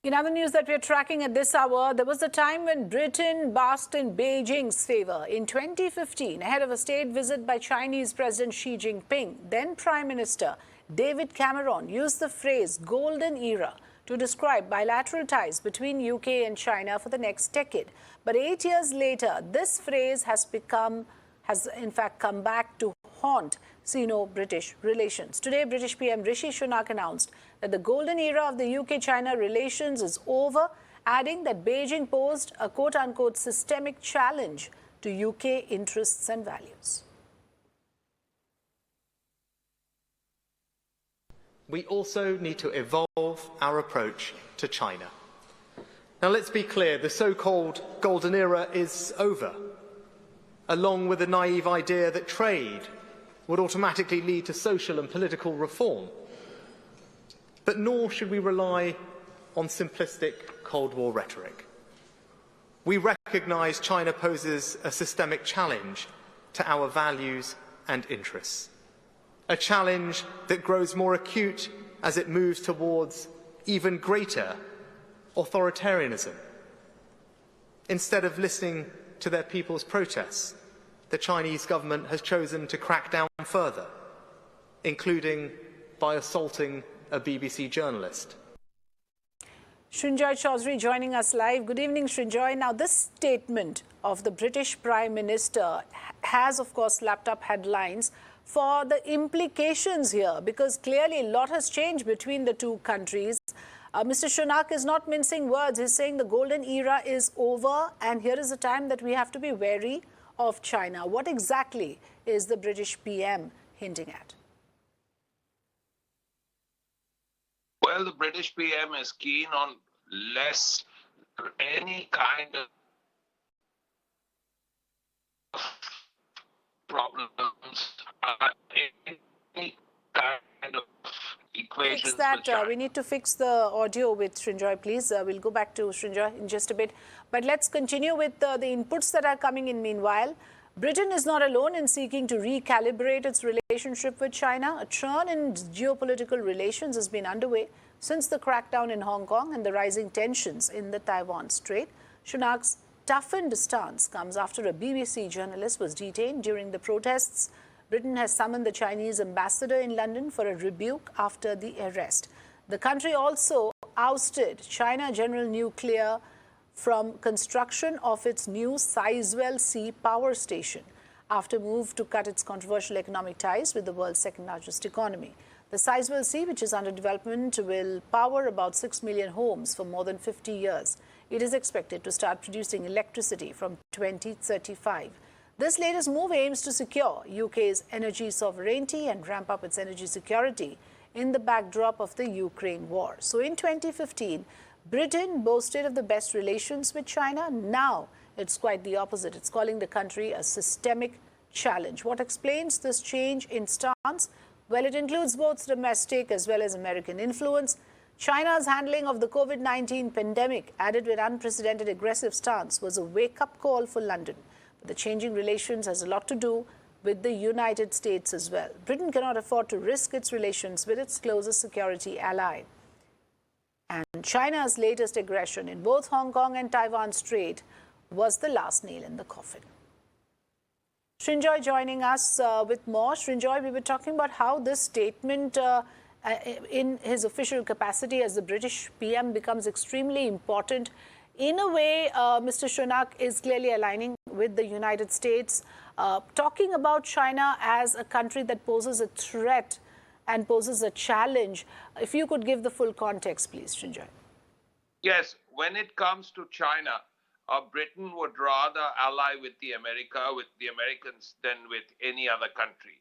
In other news that we're tracking at this hour, there was a time when Britain basked in Beijing's favor. In 2015, ahead of a state visit by Chinese President Xi Jinping, then Prime Minister David Cameron used the phrase golden era to describe bilateral ties between UK and China for the next decade. But 8 years later, this phrase has in fact come back to haunt Sino-British relations. Today, British PM Rishi Saunak announced that the golden era of the UK-China relations is over, adding that Beijing posed a quote-unquote systemic challenge to UK interests and values. We also need to evolve our approach to China. Now, let's be clear, the so-called golden era is over, along with the naive idea that trade would automatically lead to social and political reform. But nor should we rely on simplistic Cold War rhetoric. We recognise China poses a systemic challenge to our values and interests, a challenge that grows more acute as it moves towards even greater authoritarianism. Instead of listening to their people's protests, the Chinese government has chosen to crack down further, including by assaulting a BBC journalist. Srinjoy Chaudhary joining us live. Good evening, Srinjoy. Now, this statement of the British Prime Minister has, of course, lapped up headlines for the implications here, because clearly a lot has changed between the two countries. Mr. Saunak is not mincing words. He's saying the golden era is over, and here is a time that we have to be wary of China. What exactly is the British PM hinting at? Well, the British PM is keen on less any kind of problems, any kind of equations. Fix that. We need to fix the audio with Srinjoy, please. We'll go back to Srinjoy in just a bit. But let's continue with the inputs that are coming in meanwhile. Britain is not alone in seeking to recalibrate its relationship with China. A churn in geopolitical relations has been underway since the crackdown in Hong Kong and the rising tensions in the Taiwan Strait. Saunak's toughened stance comes after a BBC journalist was detained during the protests. Britain has summoned the Chinese ambassador in London for a rebuke after the arrest. The country also ousted China General Nuclear from construction of its new Sizewell C power station after move to cut its controversial economic ties with the world's second largest economy. The Sizewell C, which is under development, will power about 6 million homes for more than 50 years. It is expected to start producing electricity from 2035. This latest move aims to secure UK's energy sovereignty and ramp up its energy security in the backdrop of the Ukraine war. So in 2015, Britain boasted of the best relations with China. Now it's quite the opposite. It's calling the country a systemic challenge. What explains this change in stance? Well, it includes both domestic as well as American influence. China's handling of the COVID-19 pandemic, added with unprecedented aggressive stance, was a wake-up call for London. But the changing relations has a lot to do with the United States as well. Britain cannot afford to risk its relations with its closest security ally. And China's latest aggression in both Hong Kong and Taiwan Strait was the last nail in the coffin. Srinjoy joining us with more. Srinjoy, we were talking about how this statement in his official capacity as the British PM becomes extremely important. In a way, Mr. Saunak is clearly aligning with the United States, talking about China as a country that poses a threat and poses a challenge. If you could give the full context, please, Srinjoy. Yes, when it comes to China, Britain would rather ally with the Americans than with any other country.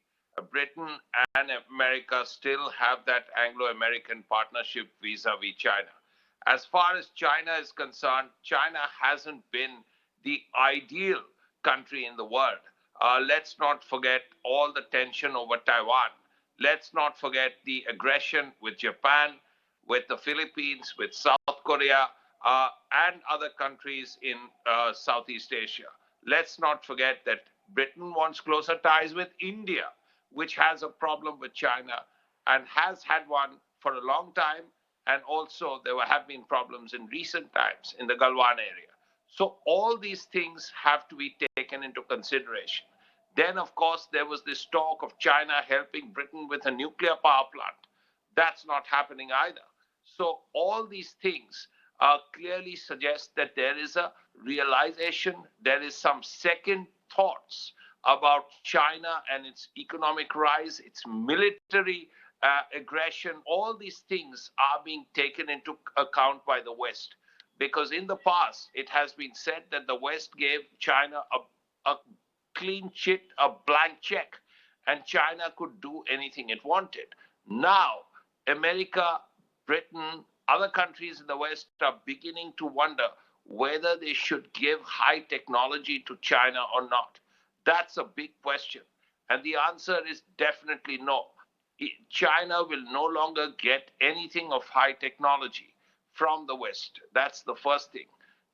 Britain and America still have that Anglo-American partnership vis-a-vis China. As far as China is concerned, China hasn't been the ideal country in the world. Let's not forget all the tension over Taiwan. Let's not forget the aggression with Japan, with the Philippines, with South Korea, and other countries in Southeast Asia. Let's not forget that Britain wants closer ties with India, which has a problem with China and has had one for a long time and also there have been problems in recent times in the Galwan area. So all these things have to be taken into consideration. Then, of course, there was this talk of China helping Britain with a nuclear power plant. That's not happening either. So all these things clearly suggest that there is a realization, there is some second thoughts about China and its economic rise, its military aggression. All these things are being taken into account by the West. Because in the past, it has been said that the West gave China a clean sheet, a blank check, and China could do anything it wanted. Now, America, Britain, other countries in the West are beginning to wonder whether they should give high technology to China or not. That's a big question. And the answer is definitely no. China will no longer get anything of high technology from the West. That's the first thing.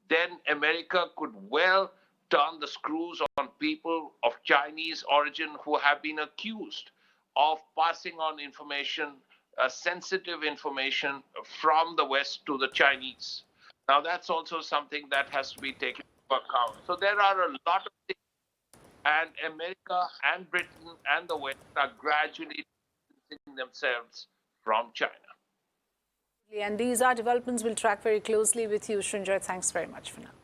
Then America could well turn the screws on people of Chinese origin who have been accused of passing on information, sensitive information from the West to the Chinese. Now, that's also something that has to be taken into account. So there are a lot of things, and America and Britain and the West are gradually distancing themselves from China. And these are developments we'll track very closely with you, Srinjoy. Thanks very much for now.